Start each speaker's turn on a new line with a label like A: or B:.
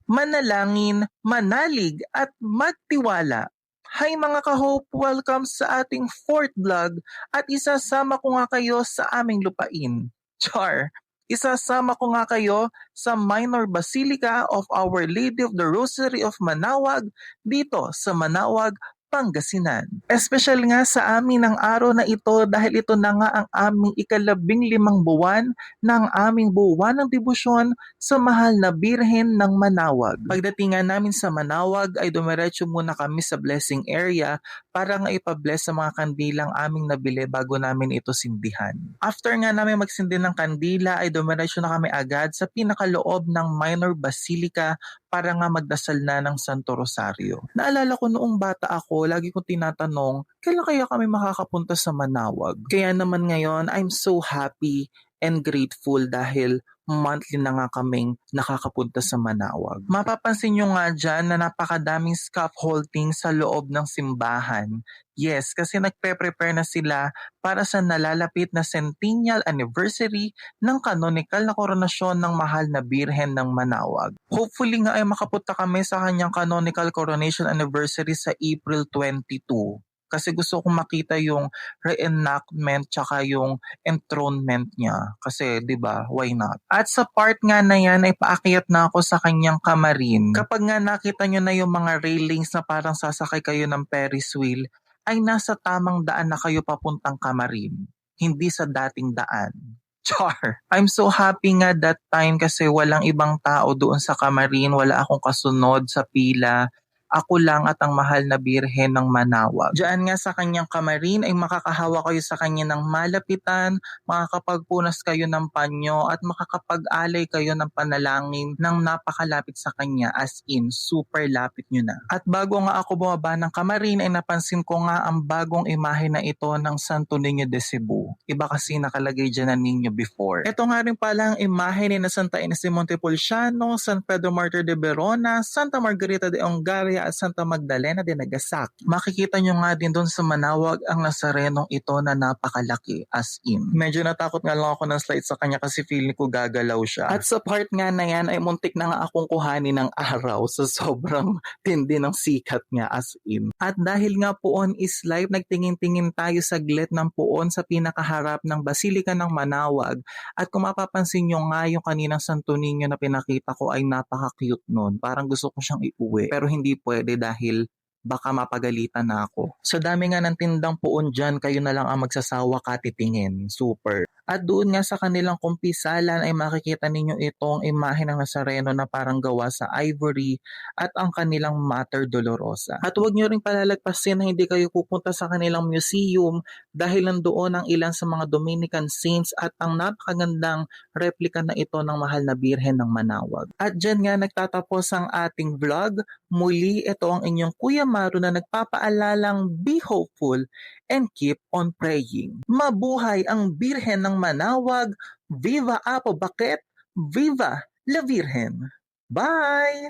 A: manalangin, manalig at magtiwala. Hi mga ka-hope! Welcome sa ating fourth vlog at isasama ko nga kayo sa aming lupain. Char! Isasama ko nga kayo sa Minor Basilica of Our Lady of the Rosary of Manaoag dito sa Manaoag, Pangasinan. Espesyal nga sa amin ang araw na ito dahil ito na nga ang aming ika-15 buwan ng aming buwan ng debosyon sa mahal na Birhen ng Manaoag. Pagdating nga namin sa Manaoag ay dumiretso muna kami sa blessing area para nga ipabless sa mga kandilang aming nabili bago namin ito sindihan. After nga namin magsindi ng kandila ay dumiretso na kami agad sa pinakaloob ng Minor Basilica para nga magdasal na ng Santo Rosario. Naalala ko noong bata ako, lagi kong tinatanong, kailan kaya kami makakapunta sa Manaoag? Kaya naman ngayon, I'm so happy and grateful dahil monthly na nga kaming nakakapunta sa Manaoag. Mapapansin nyo nga dyan na napakadaming scaffolding sa loob ng simbahan. Yes, kasi nagpe-prepare na sila para sa nalalapit na centennial anniversary ng canonical na koronasyon ng mahal na Birhen ng Manaoag. Hopefully nga ay makapunta kami sa kanyang canonical coronation anniversary sa April 22. Kasi gusto kong makita yung reenactment tsaka yung enthronement niya. Kasi 'di ba, why not? At sa part nga na yan ay paakyat na ako sa kanyang kamarin. Kapag nga nakita nyo na yung mga railings na parang sasakay kayo ng Ferris wheel, ay nasa tamang daan na kayo papuntang kamarin. Hindi sa dating daan. Char! I'm so happy nga that time kasi walang ibang tao doon sa kamarin, wala akong kasunod sa pila. Ako lang at ang mahal na Birhen ng Manaoag. Diyan nga sa kanyang kamarin ay makakahawa kayo sa kanya ng malapitan, makakapagpunas kayo ng panyo at makakapag-alay kayo ng panalangin ng napakalapit sa kanya, as in super lapit nyo na. At bago nga ako bumaba ng kamarin ay napansin ko nga ang bagong imahe na ito ng Santo Niño de Cebu. Iba kasi nakalagay dyan na Niño before. Ito nga rin pala ang imahe ni na Santa Ines de Montepulciano, San Pedro Martir de Verona, Santa Margarita de Ongaria at Santa Magdalena de Nagasaki. Makikita nyo nga din doon sa Manaoag ang Nazarenong ito na napakalaki, as in. Medyo natakot nga lang ako ng slide sa kanya kasi feeling ko gagalaw siya. At sa part nga na yan ay muntik na nga akong kuhanin ng araw sa sobrang tindi ng sikat niya, as in. At dahil nga puon is live, nagtingin-tingin tayo saglit ng puon sa pinakaharap ng Basilica ng Manaoag. At kung mapapansin nyo nga yung kaninang Santo Niño na pinakita ko ay napaka-cute nun. Parang gusto ko siyang iuwi pero hindi pwede dahil baka mapagalitan na ako. Sa dami nga ng tindang puon dyan, kayo na lang ang magsasawa katitingin. Super. At doon nga sa kanilang kumpisalan ay makikita ninyo itong imahe ng Nazareno na parang gawa sa ivory at ang kanilang Mater Dolorosa. At huwag nyo rin palalagpasin na hindi kayo pupunta sa kanilang museum dahil nandoon ang ilan sa mga Dominican saints at ang napakagandang replika na ito ng mahal na Birhen ng Manaoag. At dyan nga nagtatapos ang ating vlog. Muli, ito ang inyong Kuya Maru na nagpapaalalang be hopeful and keep on praying. Mabuhay ang Birhen ng Manaoag! Viva Apo Bakit! Viva la Virgen! Bye!